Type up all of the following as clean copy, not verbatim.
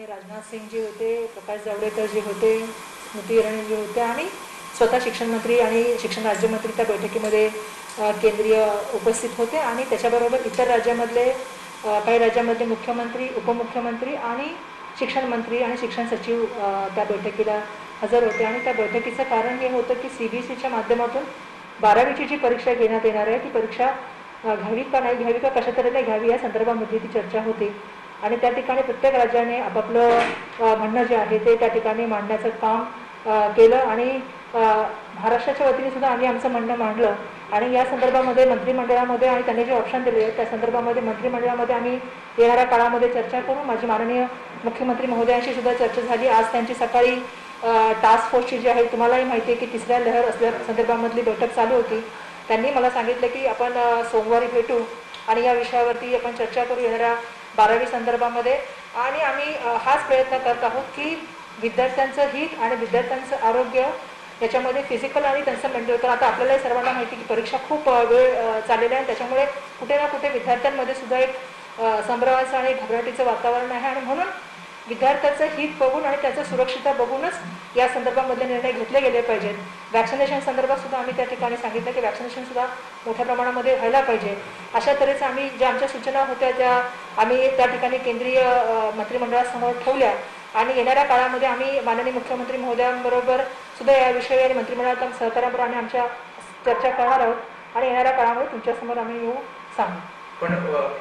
माननीय राजनाथ सिंग जी होते, प्रकाश जावडेकर जी होते, स्मृती इराणी जी होते आणि स्वतः शिक्षण मंत्री आणि शिक्षण राज्यमंत्री त्या बैठकीमध्ये केंद्रीय उपस्थित होते आणि त्याच्याबरोबर इतर राज्यामधले काही राज्यामधले मुख्यमंत्री, उपमुख्यमंत्री आणि शिक्षण मंत्री आणि शिक्षण सचिव त्या बैठकीला हजर होते. आणि त्या बैठकीचं कारण हे होतं की CBSEच्या माध्यमातून 12वीची जी परीक्षा घेण्यात येणार आहे ती परीक्षा घ्यावी का नाही घ्यावी का कशा तऱ्हेने घ्यावी या संदर्भामध्ये ती चर्चा होती. आणि त्या ठिकाणी प्रत्येक राज्याने आपापलं म्हणणं जे आहे ते त्या ठिकाणी मांडण्याचं काम केलं आणि महाराष्ट्राच्या वतीने सुद्धा आम्ही आमचं म्हणणं मांडलं. आणि या संदर्भामध्ये मंत्रिमंडळामध्ये आणि त्यांनी जे ऑप्शन दिले आहेत त्या संदर्भामध्ये मंत्रिमंडळामध्ये आम्ही येणाऱ्या काळामध्ये चर्चा करू. माझी माननीय मुख्यमंत्री महोदयांशी सुद्धा चर्चा झाली. आज त्यांची सकाळी टास्क फोर्सची जी आहे तुम्हालाही माहिती आहे की तिसऱ्या लहर असल्या संदर्भामधली बैठक चालू होती. त्यांनी मला सांगितलं की आपण सोमवारी भेटू आणि या विषयावरती आपण चर्चा करू येणाऱ्या 12वी संदर्भामध्ये. आणि आम्ही हाच प्रयत्न करत आहोत की विद्यार्थ्यांचं हित आणि विद्यार्थ्यांचं आरोग्य याच्यामध्ये फिजिकल आणि त्यांचं मेंटल. तर आता आपल्यालाही सर्वांना माहिती की परीक्षा खूप वेळ चाललेला आहे, त्याच्यामुळे कुठे ना कुठे विद्यार्थ्यांमध्ये सुद्धा एक संभ्रमाचं आणि घबराटीचं वातावरण आहे. आणि म्हणून विद्यार्थ्याचं हित बघून आणि त्याचं सुरक्षितता बघूनच या संदर्भामधले निर्णय घेतले गेले पाहिजेत. वॅक्सिनेशन संदर्भात सुद्धा आम्ही त्या ठिकाणी सांगितलं की वॅक्सिनेशन सुद्धा मोठ्या प्रमाणामध्ये व्हायला पाहिजे. अशा तऱ्हेचं आम्ही ज्या आमच्या सूचना होत्या त्या आम्ही त्या ठिकाणी केंद्रीय मंत्रिमंडळासमोर ठेवल्या. आणि येणाऱ्या काळामध्ये आम्ही माननीय मुख्यमंत्री महोदयांबरोबर सुद्धा या विषयी आणि मंत्रिमंडळाच्या सहकार्याबरोबर आम्ही आमच्या चर्चा करणार आहोत आणि येणाऱ्या काळामध्ये तुमच्यासमोर आम्ही येऊ सांगू. पण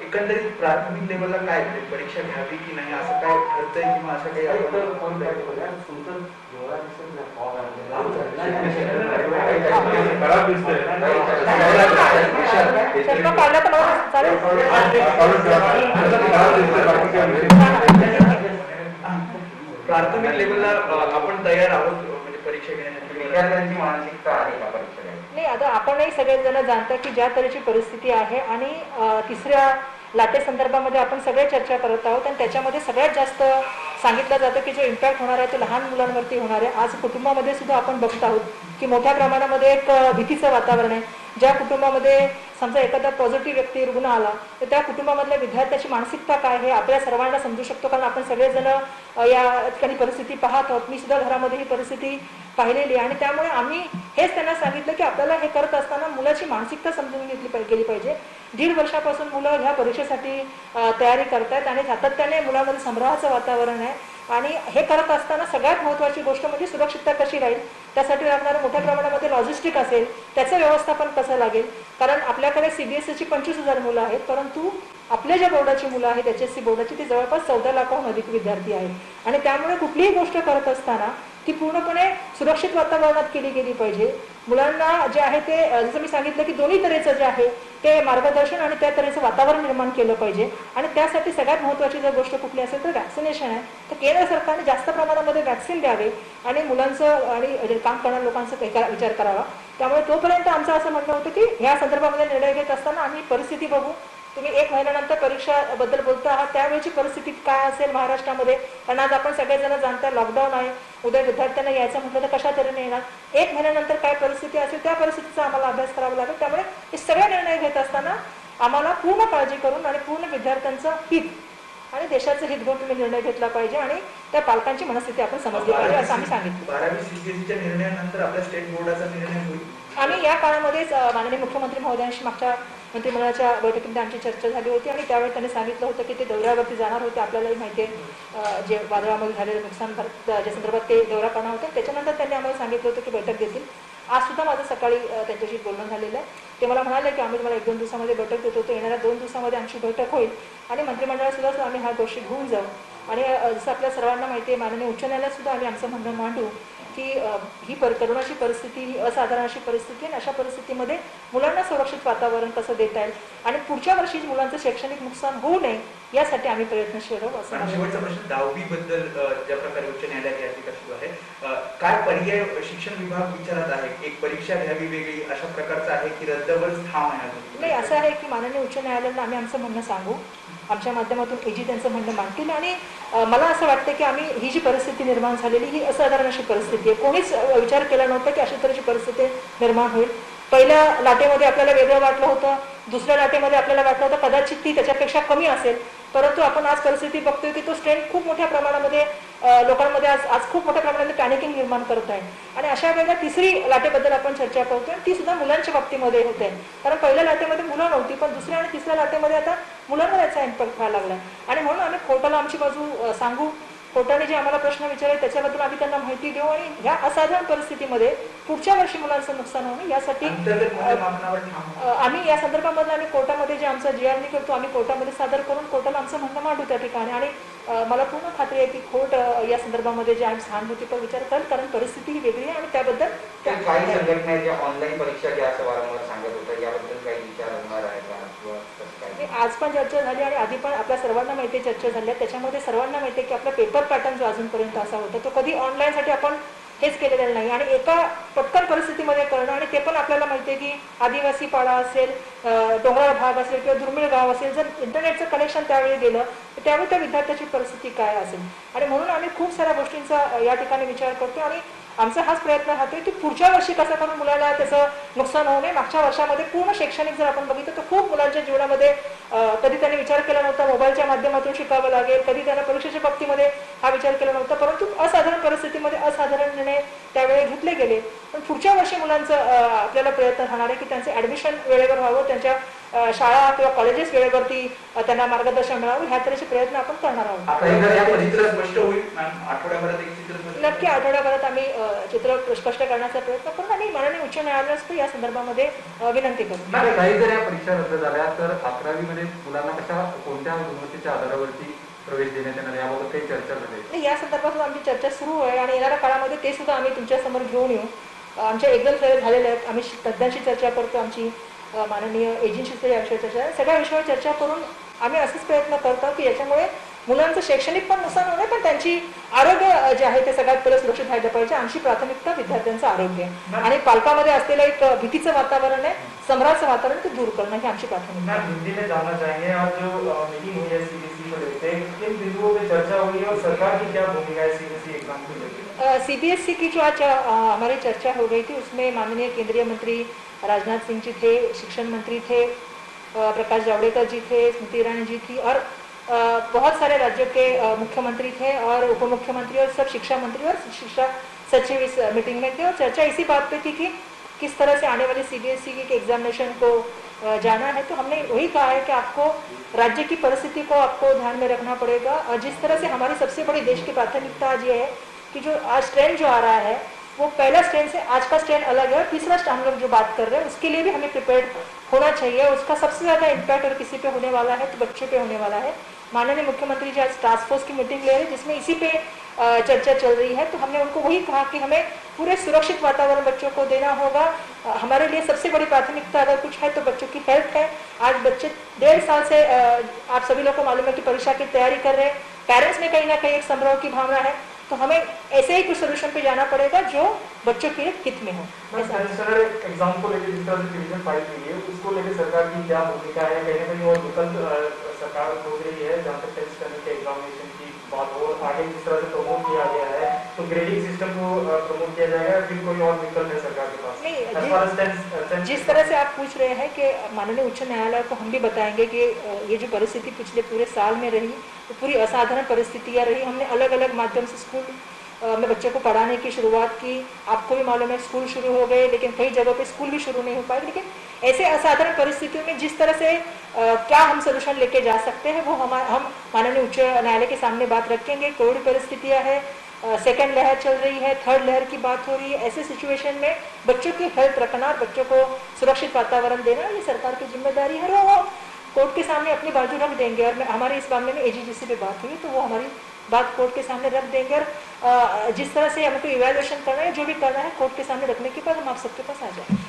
एकंदरीत प्राथमिक लेवलला काय परीक्षा घ्यावी की नाही असं काय ठरतंय किंवा असं काही काढला तर मला चालेल. प्राथमिक लेवलला आपण तयार आहोत म्हणजे परीक्षा घेण्यासाठी विद्यार्थ्यांची मानसिकता आहे का परीक्षा नाही. आता आपणही सगळेजण जाणता की ज्या तऱ्हेची परिस्थिती आहे आणि तिसऱ्या लाटे संदर्भामध्ये आपण सगळे चर्चा करत आहोत आणि त्याच्यामध्ये सगळ्यात जास्त सांगितलं जातं की जो इम्पॅक्ट होणार आहे तो लहान मुलांवरती होणार आहे. आज कुटुंबामध्ये सुद्धा आपण बघत आहोत की मोठ्या प्रमाणामध्ये एक भीतीचं वातावरण आहे. ज्या कुटुंबामध्ये समजा एखादा पॉझिटिव्ह व्यक्ती रुग्ण आला तर त्या कुटुंबामधल्या विद्यार्थ्याची मानसिकता काय हे आपल्या सर्वांना समजू शकतो, कारण आपण सगळेजण या ठिकाणी परिस्थिती पाहत आहोत. मी सुद्धा घरामध्ये ही परिस्थिती पाहिलेली आहे आणि त्यामुळे आम्ही हेच त्यांना सांगितलं की आपल्याला हे करत असताना मुलाची मानसिकता समजून गेली पाहिजे. 1.5 वर्षापासून मुलं ह्या परीक्षेसाठी तयारी करतायत आणि सातत्याने मुलांमध्ये संभ्रमाचं वातावरण आहे. आणि हे करत असताना सगळ्यात महत्त्वाची गोष्ट म्हणजे सुरक्षितता कशी राहील, त्यासाठी लागणारं मोठ्या प्रमाणामध्ये लॉजिस्टिक असेल, त्याचं व्यवस्थापन कसं लागेल. कारण आपल्याकडे CBSEची 25,000 मुलं आहेत, परंतु आपल्या ज्या बोर्डाची मुलं आहेत HSC बोर्डाची ती जवळपास 14 लाखाहून अधिक विद्यार्थी आहेत. आणि त्यामुळे कुठलीही गोष्ट करत असताना ती पूर्णपणे सुरक्षित वातावरणात केली गेली पाहिजे. मुलांना जे आहे ते जसं मी सांगितलं की दोन्ही तऱ्हेचं जे आहे ते मार्गदर्शन आणि त्या तऱ्हेचं वातावरण निर्माण केलं पाहिजे. आणि त्यासाठी सगळ्यात महत्त्वाची जर गोष्ट कुठली असेल तर वॅक्सिनेशन आहे. तर केंद्र सरकारने जास्त प्रमाणामध्ये वॅक्सिन द्यावे आणि मुलांचं आणि काम करणाऱ्या लोकांचा विचार करावा. त्यामुळे तोपर्यंत आमचं असं म्हणणं होतं की ह्या संदर्भामध्ये निर्णय घेत असताना आम्ही परिस्थिती बघू. तुम्ही 1 महिन्यानंतर परीक्षाबद्दल बोलता आहात त्यावेळेची परिस्थिती काय असेल महाराष्ट्रामध्ये, कारण आज आपण सगळेजण जाणता लॉकडाऊन आहे. उद्या विद्यार्थ्यांना यायचं म्हटलं तर कशा तऱ्हेने येणार. 1 महिन्यानंतर काय परिस्थिती असेल त्या परिस्थितीचा आम्हाला अभ्यास करावा लागेल. त्यामुळे हे सगळे निर्णय घेत असताना आम्हाला पूर्ण काळजी करून आणि पूर्ण विद्यार्थ्यांचं हित आणि देशाचं हित घेऊन तुम्ही निर्णय घेतला पाहिजे आणि त्या पालकांची मनस्थिती आपण समजली पाहिजे असं आम्ही सांगितलं. 12वी CBSEच्या निर्णयानंतर आपल्या स्टेट बोर्डाचा निर्णय होईल. आम्ही या काळामध्येच माननीय मुख्यमंत्री महोदयांशी मागच्या मंत्रिमंडळाच्या बैठकीमध्ये आमची चर्चा झाली होती आणि त्यावेळी त्यांनी सांगितलं होतं की ते दौऱ्यावरती जाणार होते. आपल्यालाही माहिती आहे जे वादळामध्ये झालेलं नुकसान ज्या संदर्भात ते दौरा करणार होते. त्याच्यानंतर त्यांनी आम्हाला सांगितलं होतं की बैठक घेतील. आज सुद्धा माझं सकाळी त्यांच्याशी बोलणं झालेलं आहे. ते मला म्हणाले की आम्ही तुम्हाला 1-2 दिवसामध्ये बैठक देतो. तर येणाऱ्या 2 दिवसामध्ये आमची बैठक होईल आणि मंत्रिमंडळात आम्ही ह्या गोष्टी घेऊन जाऊ. आणि जसं आपल्या सर्वांना माहिती आहे माननीय उच्च न्यायालयात सुद्धा आम्ही आमचं म्हणणं मांडू की ही करोनाची परिस्थिती ही असाधारण अशी परिस्थिती आहे. अशा परिस्थितीमध्ये मुलांना सुरक्षित वातावरण कसं देता येईल आणि पुढच्या वर्षी मुलांचं शैक्षणिक नुकसान होऊ नये यासाठी आम्ही प्रयत्नशील आहोत असं. शेवटचा प्रश्न 10वी बद्दल ज्या प्रकारे उच्च न्यायालयात याचिका सुरू आहे काय पर्याय शिक्षण विभाग विचारत आहे. एक परीक्षा घ्यावी वेगळी अशा प्रकारचं आहे की रद्दवरच ठाम आहे. नाही, असं आहे की माननीय उच्च न्यायालयाला आम्ही आमचं म्हणणं सांगू, आमच्या माध्यमातून AG त्यांचं म्हणणं मांडतील आणि मला असं वाटतं की आम्ही ही जी परिस्थिती निर्माण झालेली ही असाधारण अशी परिस्थिती परिस्थिती आहे. कोणीच विचार केला नव्हता की अशा तऱ्हेची परिस्थिती निर्माण होईल. पहिल्या लाटेमध्ये आपल्याला वेगळं वाटलं होतं, दुसऱ्या लाटेमध्ये आपल्याला वाटलं होतं कदाचित ती त्याच्यापेक्षा कमी असेल, परंतु आपण आज परिस्थिती बघतोय की तो स्ट्रेन खूप मोठ्या प्रमाणामध्ये लोकांमध्ये आज खूप मोठ्या प्रमाणामध्ये पॅनिकिंग निर्माण करत आहे. आणि अशा वेळेला तिसरी लाटेबद्दल आपण चर्चा करतोय, ती सुद्धा मुलांच्या बाबतीमध्ये होते. कारण पहिल्या लाटेमध्ये मुलं नव्हती, पण दुसऱ्या आणि तिसऱ्या लाटेमध्ये आता मुलांवर याचा इम्पॅक्ट व्हायला लागला. आणि म्हणून आम्ही कोर्टाला आमची बाजू सांगू, कोर्टाने जे आम्हाला प्रश्न विचारले त्याच्याबद्दल आम्ही त्यांना माहिती देऊ आणि ह्या असाधारण परिस्थितीमध्ये पुढच्या वर्षी मुलांचं नुकसान होणं यासाठी आम्ही या संदर्भामध्ये आम्ही कोर्टामध्ये जे आमचा GR करतो आम्ही कोर्टामध्ये सादर करून कोर्टाला आमचं म्हणणं मांडू त्या ठिकाणी. आणि मला पूर्ण खात्री आहे की कोर्ट या संदर्भामध्ये जे आम्ही सहानुभूतीपर विचार करेल, कारण परिस्थिती ही वेगळी आहे आणि त्याबद्दल काही संघटना ज्या ऑनलाईन परीक्षा घ्या असं वारंवार सांगत होतं, याबद्दल काही विचार होणार आहे का? आज पण चर्चा झाली आणि आधी पण आपल्या सर्वांना माहिती चर्चा झाल्या. त्याच्यामध्ये सर्वांना माहिती आहे की आपला पेपर पॅटर्न जो अजूनपर्यंत असा होता तो कधी ऑनलाईनसाठी आपण हेच केलेलं नाही. आणि एका पटकन परिस्थितीमध्ये करणं, आणि ते पण आपल्याला माहिती आहे की आदिवासी पाडा असेल, डोंगराळ भाग असेल किंवा दुर्मिळ गाव असेल, जर इंटरनेटचं कनेक्शन त्यावेळी गेलं तर त्यावेळी त्या विद्यार्थ्याची परिस्थिती काय असेल. आणि म्हणून आम्ही खूप साऱ्या गोष्टींचा या ठिकाणी विचार करतो आणि आमचा हाच प्रयत्न राहतोय की पुढच्या वर्षी कसं करून मुलाला त्याचं नुकसान होऊ नये. मागच्या वर्षामध्ये पूर्ण शैक्षणिक जर आपण बघितलं तर खूप मुलांच्या जीवनामध्ये कधी त्यांनी विचार केला नव्हता मोबाईलच्या माध्यमातून शिकावं लागेल, कधी त्यांना परीक्षेच्या बाबतीमध्ये हा विचार केला नव्हता, परंतु असाधारण परिस्थितीमध्ये असाधारण निर्णय त्यावेळी घेतले गेले. पण पुढच्या वर्षी मुलांचं आपल्याला प्रयत्न राहणार आहे की त्यांचे ॲडमिशन वेळेवर व्हावं, त्यांच्या शाळा किंवा कॉलेजेस वेळेवरती त्यांना मार्गदर्शन मिळावं, ह्या तऱ्हेचे प्रयत्न आपण करणार आहोत. नक्की आठवड्याभरात आम्ही चित्र स्पष्ट करण्याचा प्रयत्न करून आणि माननीय उच्च न्यायालयास या संदर्भामध्ये विनंती करू. काही जर या परीक्षा रद्द झाल्या तर 11वी मध्ये मुलांना कोणत्या गुणवत्तेच्या आधारावरती प्रवेश देण्यात येणार याबाबत काही चर्चा झाली? या संदर्भात आमची चर्चा सुरू आहे आणि येणाऱ्या काळामध्ये ते सुद्धा आम्ही तुमच्यासमोर घेऊन येऊ. आमच्या एकदम प्रयोग झालेले आहेत. आम्ही तज्ज्ञांशी चर्चा करतो, आमची माननीय एजन्सीचं या विषयावर चर्चा, सगळ्या विषयावर चर्चा करून आम्ही असेच प्रयत्न करतो की याच्यामुळे मुलांचं शैक्षणिक पण नुकसान होणे, पण त्यांची आरोग्य जे आहे ते सगळ्यात पहिले सुरक्षित राहिलं पाहिजे. आमची प्राथमिकता विद्यार्थ्यांचं आरोग्य आणि पालकामध्ये असलेलं एक भीतीचं वातावरण आहे, संभ्राचं वातावरण ते दूर करणं ही आमची प्राथमिकता. हिंदी में जानना चाहेंगे, और जो मीटिंग हुई है CBSE को लेकर किन बिंदुओं पे चर्चा हुई है और सरकार की क्या भूमिका है CBSE एग्जाम को लेकर? CBSE की जो आज हमारी चर्चा हो गई थी उसमें माननीय केंद्रीय मंत्री राजनाथ सिंह जी थे, शिक्षण मंत्री थे, प्रकाश जावड़ेकर जी थे, स्मृति ईरानी जी थी और बहुत सारे राज्यों के मुख्यमंत्री थे और उप मुख्यमंत्री और सब शिक्षा मंत्री और शिक्षा सचिव इस मीटिंग में थे. और चर्चा इसी बात पे थी कि किस तरह से आने वाली CBSE के एग्जामिनेशन को जाना है. तो हमने वही कहा है कि आपको राज्य की परिस्थिति को आपको ध्यान में रखना पड़ेगा. और जिस तरह से हमारी सबसे बड़ी देश की प्राथमिकता आज ये है कि जो आज ट्रेंड जो आ रहा है वो पहला स्ट्रेन से आज का स्ट्रेन अलग है. और तीसरा हम लोग जो बात कर रहे हैं उसके लिए भी हमें प्रिपेयर्ड होना चाहिए. उसका सबसे ज़्यादा इम्पैक्ट अगर किसी पे होने वाला है तो बच्चों पे होने वाला है. माननीय मुख्यमंत्री जी आज टास्क फोर्स की मीटिंग ले रहे हैं जिसमें इसी पे चर्चा चल रही है. तो हमने उनको वही कहा कि हमें पूरे सुरक्षित वातावरण बच्चों को देना होगा. हमारे लिए सबसे बड़ी प्राथमिकता अगर कुछ है तो बच्चों की हेल्थ है. आज बच्चे 1.5 साल से आप सभी लोग को मालूम है कि परीक्षा की तैयारी कर रहे हैं. पेरेंट्स में कहीं ना कहीं एक संभ्रम की भावना है. तो हमें ऐसे ही कुछ सोल्यूशन पे जाना पड़ेगा जो बच्चों के हित में हो. एग्जाम को लेकर जिस तरह से पिटीशन फाइल की है उसको लेकर सरकार की क्या भूमिका है? कहीं ना कहीं और विकल्प सरकार सोच रही है जहाँ तक टेस्ट करने के एग्जामिनेशन की बात हो, आगे जिस तरह से प्रमोट किया गया है तो ग्रेडिंग सिस्टम को प्रमोट किया जाएगा, फिर कोई और विकल्प है सरकार के पास? नहीं, जिस तरह से आप पूछ रहे हैं कि माननीय उच्च न्यायालय को हम भी बताएंगे कि ये जो परिस्थिति पिछले पूरे साल में रही तो पूरी असाधारण परिस्थितियाँ रही. हमने अलग अलग माध्यम से स्कूल में बच्चों को पढ़ाने की शुरुआत की. आपको भी मालूम है स्कूल शुरू हो गए लेकिन कई जगहों पे स्कूल भी शुरू नहीं हो पाए. लेकिन ऐसे असाधारण परिस्थितियों में जिस तरह से क्या हम सोल्यूशन लेके जा सकते हैं वो हम माननीय उच्च न्यायालय के सामने बात रखेंगे. कोविड परिस्थितियाँ है, सेकेंड लहर चल रही है, थर्ड लहर की बात हो रही है. ऐसे सिचुएशन में बच्चों की हेल्थ रखना, बच्चों को सुरक्षित वातावरण देना ये सरकार की जिम्मेदारी है. और वो कोर्ट के सामने अपनी बाजू रख देंगे. और हमारी इस मामले में AGGC पे बात हुई तो वो हमारी बात कोर्ट के सामने रख देंगे. और जिस तरह से हमको इवैल्यूएशन करना है, जो भी करना है कोर्ट के सामने रखने के बाद हम आप सबके पास आ जाएंगे.